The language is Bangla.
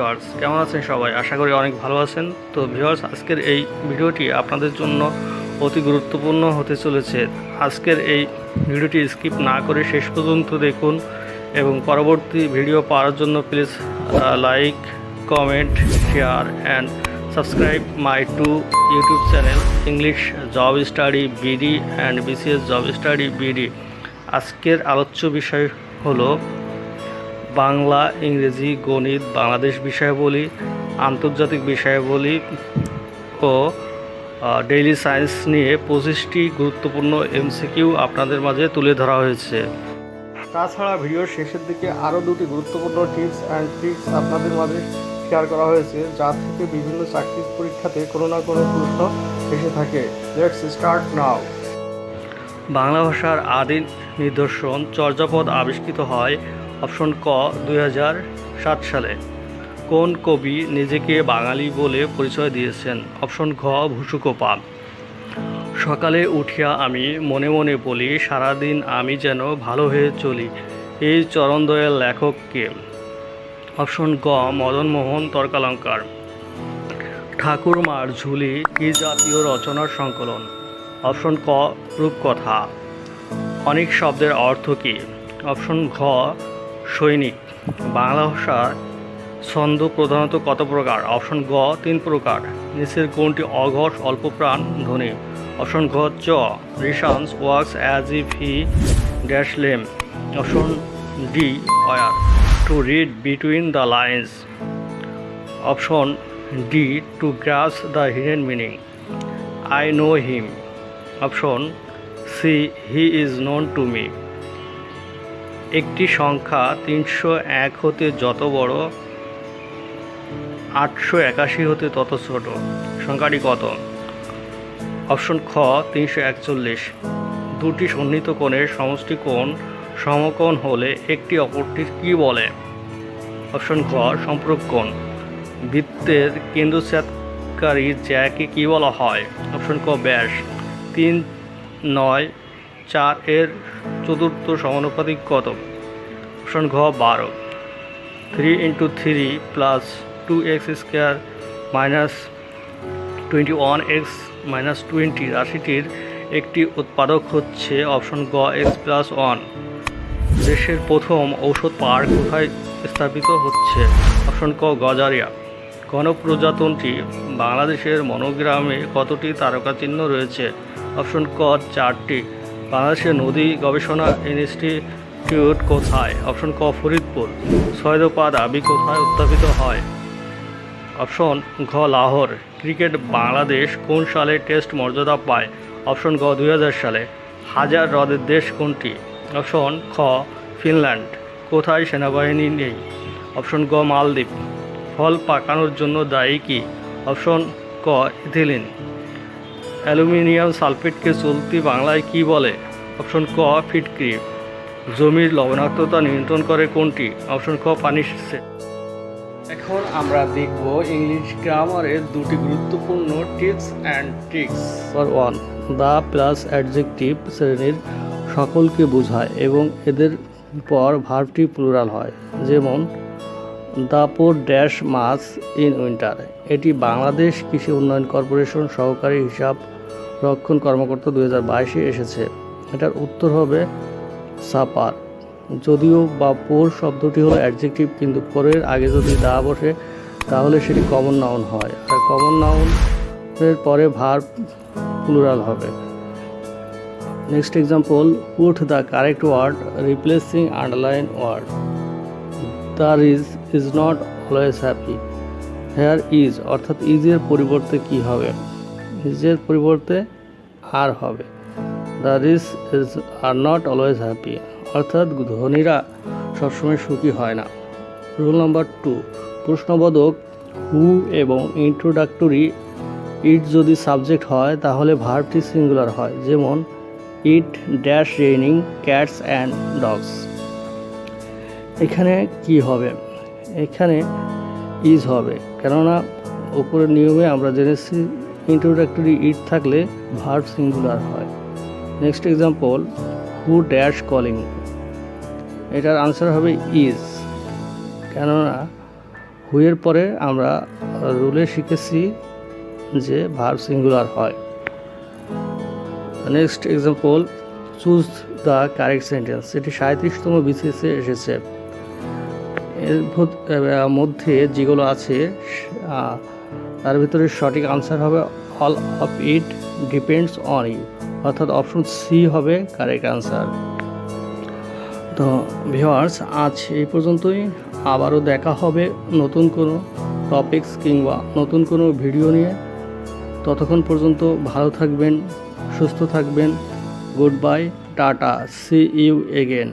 ভিউয়ার্স, কেমন আছেন সবাই? আশা করি অনেক ভালো আছেন। তো ভিউয়ার্স, আজকের এই ভিডিওটি আপনাদের জন্য অতি গুরুত্বপূর্ণ হতে চলেছে। আজকের এই ভিডিওটি স্কিপ না করে শেষ পর্যন্ত দেখুন এবং পরবর্তী ভিডিও পাওয়ার জন্য please like, comment, share and subscribe my to YouTube channel English job study BD and BCS job study BD. আজকের আলোচ্য বিষয় হলো বাংলা, ইংরেজি, গণিত, বাংলাদেশ বিষয়াবলী, আন্তর্জাতিক বিষয়াবলী ও ডেইলি সায়েন্স নিয়ে 25টি গুরুত্বপূর্ণ এমসিকিউ আপনাদের মাঝে তুলে ধরা হয়েছে। তাছাড়া ভিডিওর শেষের দিকে আরও 2টি গুরুত্বপূর্ণ টিপস অ্যান্ড ট্রিক্স আপনাদের মাঝে শেয়ার করা হয়েছে, যা থেকে বিভিন্ন চাকরির পরীক্ষাতে কোনো না কোনো প্রশ্ন এসে থাকে। Let's start now. বাংলা ভাষার আদি নিদর্শন চর্যাপদ আবিষ্কৃত হয় অপশন ক 2007 সালে। কোন কবি নিজেকে বাঙালি বলে পরিচয় দিয়েছেন? অপশন ঘ ভূসুকোপা। সকালে উঠিয়া আমি মনে মনে বলি, সারাদিন আমি যেন ভালো হয়ে চলি, এই চরণদ্বয়ের লেখক কে? অপশন গ মদনমোহন তর্কালঙ্কার। ঠাকুরমার ঝুলি কি জাতীয় রচনার সংকলন? অপশন ক রূপকথা। অনেক শব্দের অর্থ কী? অপশন ঘ সৈনিক। বাংলা ভাষার ছন্দ প্রধানত কত প্রকার? অপশন গ 3 প্রকার। নিচের কোনটি অঘোষ অল্পপ্রাণ ধ্বনি? অপশন ঘ চ reasons works as if he dash lame. Option D were to read between the lines. Option D to grasp the hidden meaning. I know him. Option C he is known to me. একটি সংখ্যা 301 হতে যত বড়, 881 হতে তত ছোট, সংখ্যাটি কত? অপশন খ 341। দুটি সন্নিহিত কোণের সমষ্টি কোণ সমকোণ হলে একটি অপরটির কী বলে? অপশন ঘ সম্পূরক কোণ। বৃত্তের কেন্দ্রচ্ছেদকারী জ্যাকে কী বলা হয়? অপশন ক ব্যাস। 3, 9, 4 এর চতুর্থ সমানুপাতিক কত? অপশন ঘ 12। 3 × 3 + 2x² - 21x - 20 রাশিটির একটি উৎপাদক হচ্ছে অপশন গ x+1। দেশের প্রথম ঔষধ পার্ক কোথায় স্থাপিত হচ্ছে? অপশন ক গজারিয়া। গণপ্রজাতন্ত্রী বাংলাদেশের মনোগ্রামে কতটি তারকা চিহ্ন রয়েছে? অপশন ক 4টি। বাংলাদেশের নদী গবেষণা ইনস্টিটিউট কোথায়? অপশন ক ফরিদপুর। সৈয়দপা দাবি কোথায় উত্থাপিত হয়? অপশন ঘ লাহোর। ক্রিকেট বাংলাদেশ কোন সালে টেস্ট মর্যাদা পায়? অপশন গ 2000 সালে। হাজার হ্রদের দেশ কোনটি? অপশন খ ফিনল্যান্ড। কোথায় সেনাবাহিনী নেই? অপশন গ মালদ্বীপ। ফল পাকানোর জন্য দায়ী কি? অপশন ক ইথিলিন। অ্যালুমিনিয়াম সালফেটকে চলতি বাংলায় কি বলে? অপশন ক ফিটকিরি। জমির লবণাক্ততা নিয়ন্ত্রণ করে কোনটি? অপশন ক পানি সেচ। এখন আমরা দেখব ইংলিশ গ্রামারের 2টি গুরুত্বপূর্ণ tips and tricks. Number 1, the plus adjective শ্রেণীর সকলকে বোঝায় এবং এদের পর ভার্বটি প্লুরাল হয়, যেমন the poor dash much in winter. এটি বাংলাদেশ কৃষি উন্নয়ন কর্পোরেশন সহকারী হিসাব রক্ষণ কর্মকর্তা 2022-এ এসেছে। এটার উত্তর হবে সাপার। যদিও বা পোর শব্দটি হলো অ্যাডজেক্টিভ, কিন্তু পোরের আগে যদি দা বসে তাহলে সেটি কমন নাউন হয়, আর কমন নাউনের পরে ভার্ব প্লুরাল হবে। Next example, put the correct word replacing underline word. The is not always happy. Here is অর্থাৎ ইজের পরিবর্তে কি হবে? ইজের পরিবর্তে আর হবে। The rich are not always happy অর্থাৎ ধনীরা সবসময় সুখী হয় না। রুল নাম্বার 2, প্রশ্নবোধক হু এবং ইন্ট্রোডাক্টরি ইট যদি সাবজেক্ট হয় তাহলে ভার্বটি সিঙ্গুলার হয়, যেমন it dash raining cats and dogs. এখানে কি হবে? এখানে ইজ হবে, কেননা উপরের নিয়মে আমরা জেনেছি ইন্ট্রোডাক্টরি ইট থাকলে ভার্ব সিঙ্গুলার হয়। Next example, who dash calling. এটার আনসার হবে ইজ, কেননা হুয়ের পরে আমরা রুলে শিখেছি যে ভার্ব সিঙ্গুলার হয়। Next example, choose the correct sentence, এটি 37তম বিসিএসে এসেছে। এর মধ্যে যেগুলো আছে তার ভিতরে সঠিক আনসার হবে all of it depends on you, অর্থাৎ অপশন সি হবে কারেক্ট আনসার। তো ভিউয়ার্স, আজ এই পর্যন্তই। আবারও দেখা হবে নতুন কোনো টপিকস কিংবা নতুন কোনো ভিডিও নিয়ে। ততক্ষণ পর্যন্ত ভালো থাকবেন, সুস্থ থাকবেন। Good bye, tata, see you again.